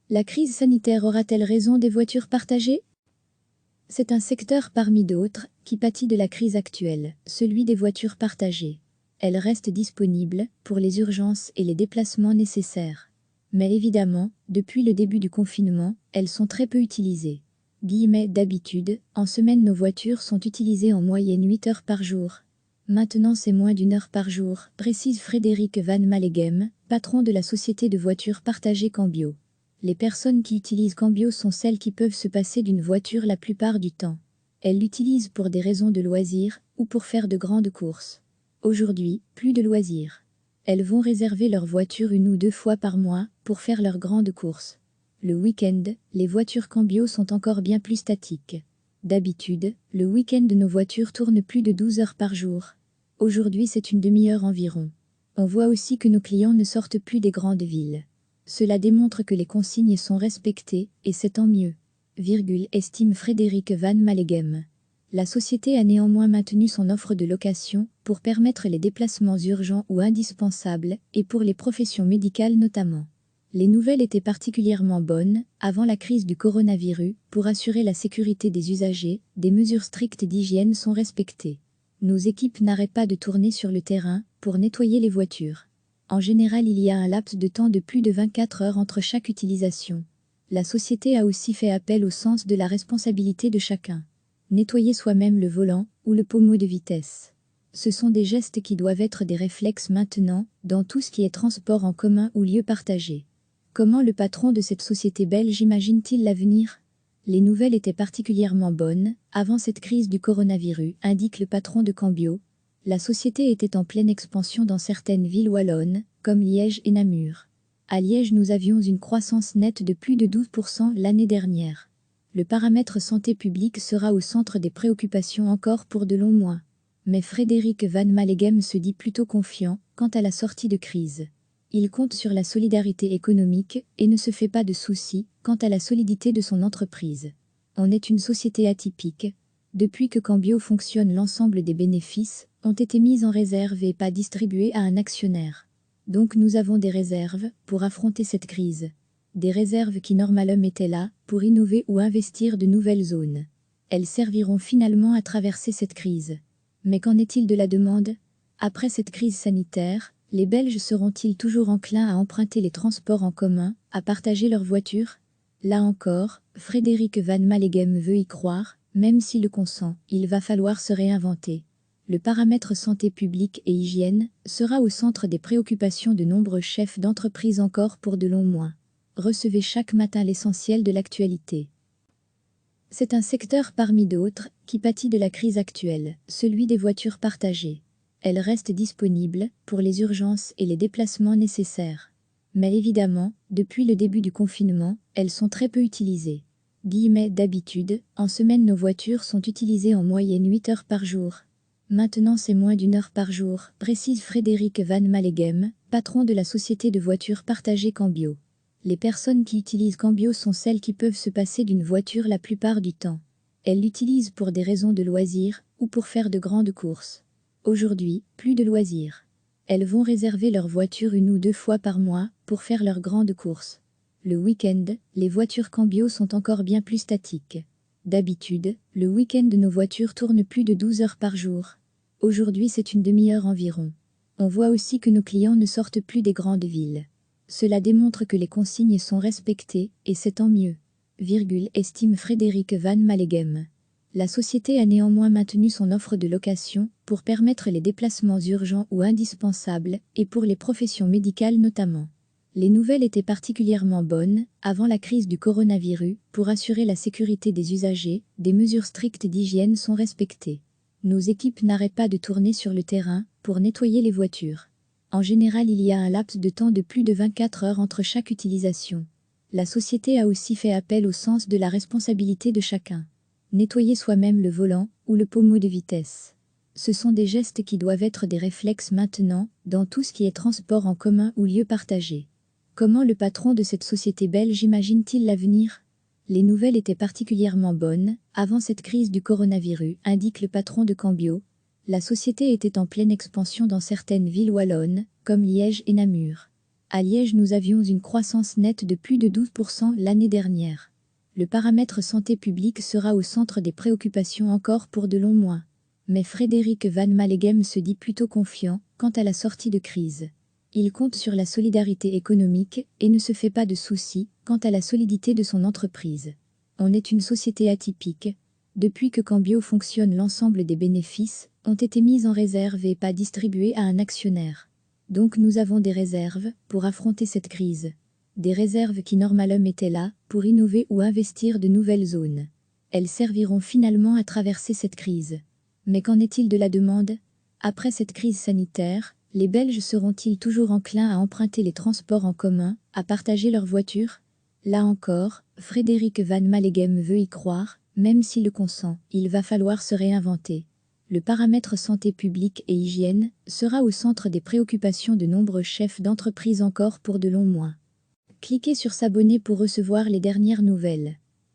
La crise sanitaire aura-t-elle raison des voitures partagées? C'est un secteur parmi d'autres qui pâtit de la crise actuelle, celui des voitures partagées. Elles restent disponibles pour les urgences et les déplacements nécessaires. Mais évidemment, depuis le début du confinement, elles sont très peu utilisées. D'habitude, en semaine nos voitures sont utilisées en moyenne 8 heures par jour. Maintenant c'est moins d'1 heure par jour, précise Frédéric Van Maleghem, patron de la société de voitures partagées Cambio. Les personnes qui utilisent Cambio sont celles qui peuvent se passer d'une voiture la plupart du temps. Elles l'utilisent pour des raisons de loisirs ou pour faire de grandes courses. Aujourd'hui, plus de loisirs. Elles vont réserver leur voiture 1 ou 2 fois par mois pour faire leurs grandes courses. Le week-end, les voitures Cambio sont encore bien plus statiques. D'habitude, le week-end nos voitures tournent plus de 12 heures par jour. Aujourd'hui c'est une demi-heure environ. On voit aussi que nos clients ne sortent plus des grandes villes. Cela démontre que les consignes sont respectées, et c'est tant mieux. Estime Frédéric Van Maleghem. La société a néanmoins maintenu son offre de location pour permettre les déplacements urgents ou indispensables, et pour les professions médicales notamment. Les nouvelles étaient particulièrement bonnes, avant la crise du coronavirus, pour assurer la sécurité des usagers, des mesures strictes d'hygiène sont respectées. Nos équipes n'arrêtent pas de tourner sur le terrain pour nettoyer les voitures. En général, il y a un laps de temps de plus de 24 heures entre chaque utilisation. La société a aussi fait appel au sens de la responsabilité de chacun. Nettoyer soi-même le volant ou le pommeau de vitesse. Ce sont des gestes qui doivent être des réflexes maintenant, dans tout ce qui est transport en commun ou lieu partagé. Comment le patron de cette société belge imagine-t-il l'avenir? Les nouvelles étaient particulièrement bonnes, avant cette crise du coronavirus, indique le patron de Cambio. La société était en pleine expansion dans certaines villes wallonnes, comme Liège et Namur. À Liège nous avions une croissance nette de plus de 12% l'année dernière. Le paramètre santé publique sera au centre des préoccupations encore pour de longs mois. Mais Frédéric Van Maleghem se dit plutôt confiant quant à la sortie de crise. Il compte sur la solidarité économique et ne se fait pas de soucis quant à la solidité de son entreprise. On est une société atypique. Depuis que Cambio fonctionne, l'ensemble des bénéfices ont été mis en réserve et pas distribués à un actionnaire. Donc nous avons des réserves pour affronter cette crise. Des réserves qui normalement étaient là pour innover ou investir de nouvelles zones. Elles serviront finalement à traverser cette crise. Mais qu'en est-il de la demande? Après cette crise sanitaire, les Belges seront-ils toujours enclins à emprunter les transports en commun, à partager leurs voitures? Là encore, Frédéric Van Maleghem veut y croire, même s'il le consent, il va falloir se réinventer. Le paramètre santé publique et hygiène sera au centre des préoccupations de nombreux chefs d'entreprise encore pour de longs mois. Recevez chaque matin l'essentiel de l'actualité. C'est un secteur parmi d'autres qui pâtit de la crise actuelle, celui des voitures partagées. Elles restent disponibles pour les urgences et les déplacements nécessaires. Mais évidemment, depuis le début du confinement, elles sont très peu utilisées. D'habitude, en semaine nos voitures sont utilisées en moyenne 8 heures par jour. Maintenant c'est moins d'1 heure par jour, précise Frédéric Van Maleghem, patron de la société de voitures partagées Cambio. Les personnes qui utilisent Cambio sont celles qui peuvent se passer d'une voiture la plupart du temps. Elles l'utilisent pour des raisons de loisirs ou pour faire de grandes courses. Aujourd'hui, plus de loisirs. Elles vont réserver leur voiture 1 ou 2 fois par mois pour faire leurs grandes courses. Le week-end, les voitures Cambio sont encore bien plus statiques. D'habitude, le week-end nos voitures tournent plus de 12 heures par jour. Aujourd'hui c'est une demi-heure environ. On voit aussi que nos clients ne sortent plus des grandes villes. Cela démontre que les consignes sont respectées, et c'est tant mieux. Estime Frédéric Van Maleghem. La société a néanmoins maintenu son offre de location pour permettre les déplacements urgents ou indispensables, et pour les professions médicales notamment. Les nouvelles étaient particulièrement bonnes, avant la crise du coronavirus, pour assurer la sécurité des usagers, des mesures strictes d'hygiène sont respectées. Nos équipes n'arrêtent pas de tourner sur le terrain pour nettoyer les voitures. En général, il y a un laps de temps de plus de 24 heures entre chaque utilisation. La société a aussi fait appel au sens de la responsabilité de chacun. Nettoyer soi-même le volant ou le pommeau de vitesse. Ce sont des gestes qui doivent être des réflexes maintenant, dans tout ce qui est transport en commun ou lieu partagé. Comment le patron de cette société belge imagine-t-il l'avenir? Les nouvelles étaient particulièrement bonnes, avant cette crise du coronavirus, indique le patron de Cambio. La société était en pleine expansion dans certaines villes wallonnes, comme Liège et Namur. À Liège, nous avions une croissance nette de plus de 12% l'année dernière. Le paramètre santé publique sera au centre des préoccupations encore pour de longs mois. Mais Frédéric Van Maleghem se dit plutôt confiant quant à la sortie de crise. Il compte sur la solidarité économique et ne se fait pas de soucis quant à la solidité de son entreprise. On est une société atypique. Depuis que Cambio fonctionne, l'ensemble des bénéfices ont été mis en réserve et pas distribués à un actionnaire. Donc nous avons des réserves pour affronter cette crise. Des réserves qui normalement étaient là pour innover ou investir de nouvelles zones. Elles serviront finalement à traverser cette crise. Mais qu'en est-il de la demande? Après cette crise sanitaire, les Belges seront-ils toujours enclins à emprunter les transports en commun, à partager leurs voitures? Là encore, Frédéric Van Maleghem veut y croire, même s'il le consent, il va falloir se réinventer. Le paramètre santé publique et hygiène sera au centre des préoccupations de nombreux chefs d'entreprise encore pour de longs mois. Cliquez sur s'abonner pour recevoir les dernières nouvelles.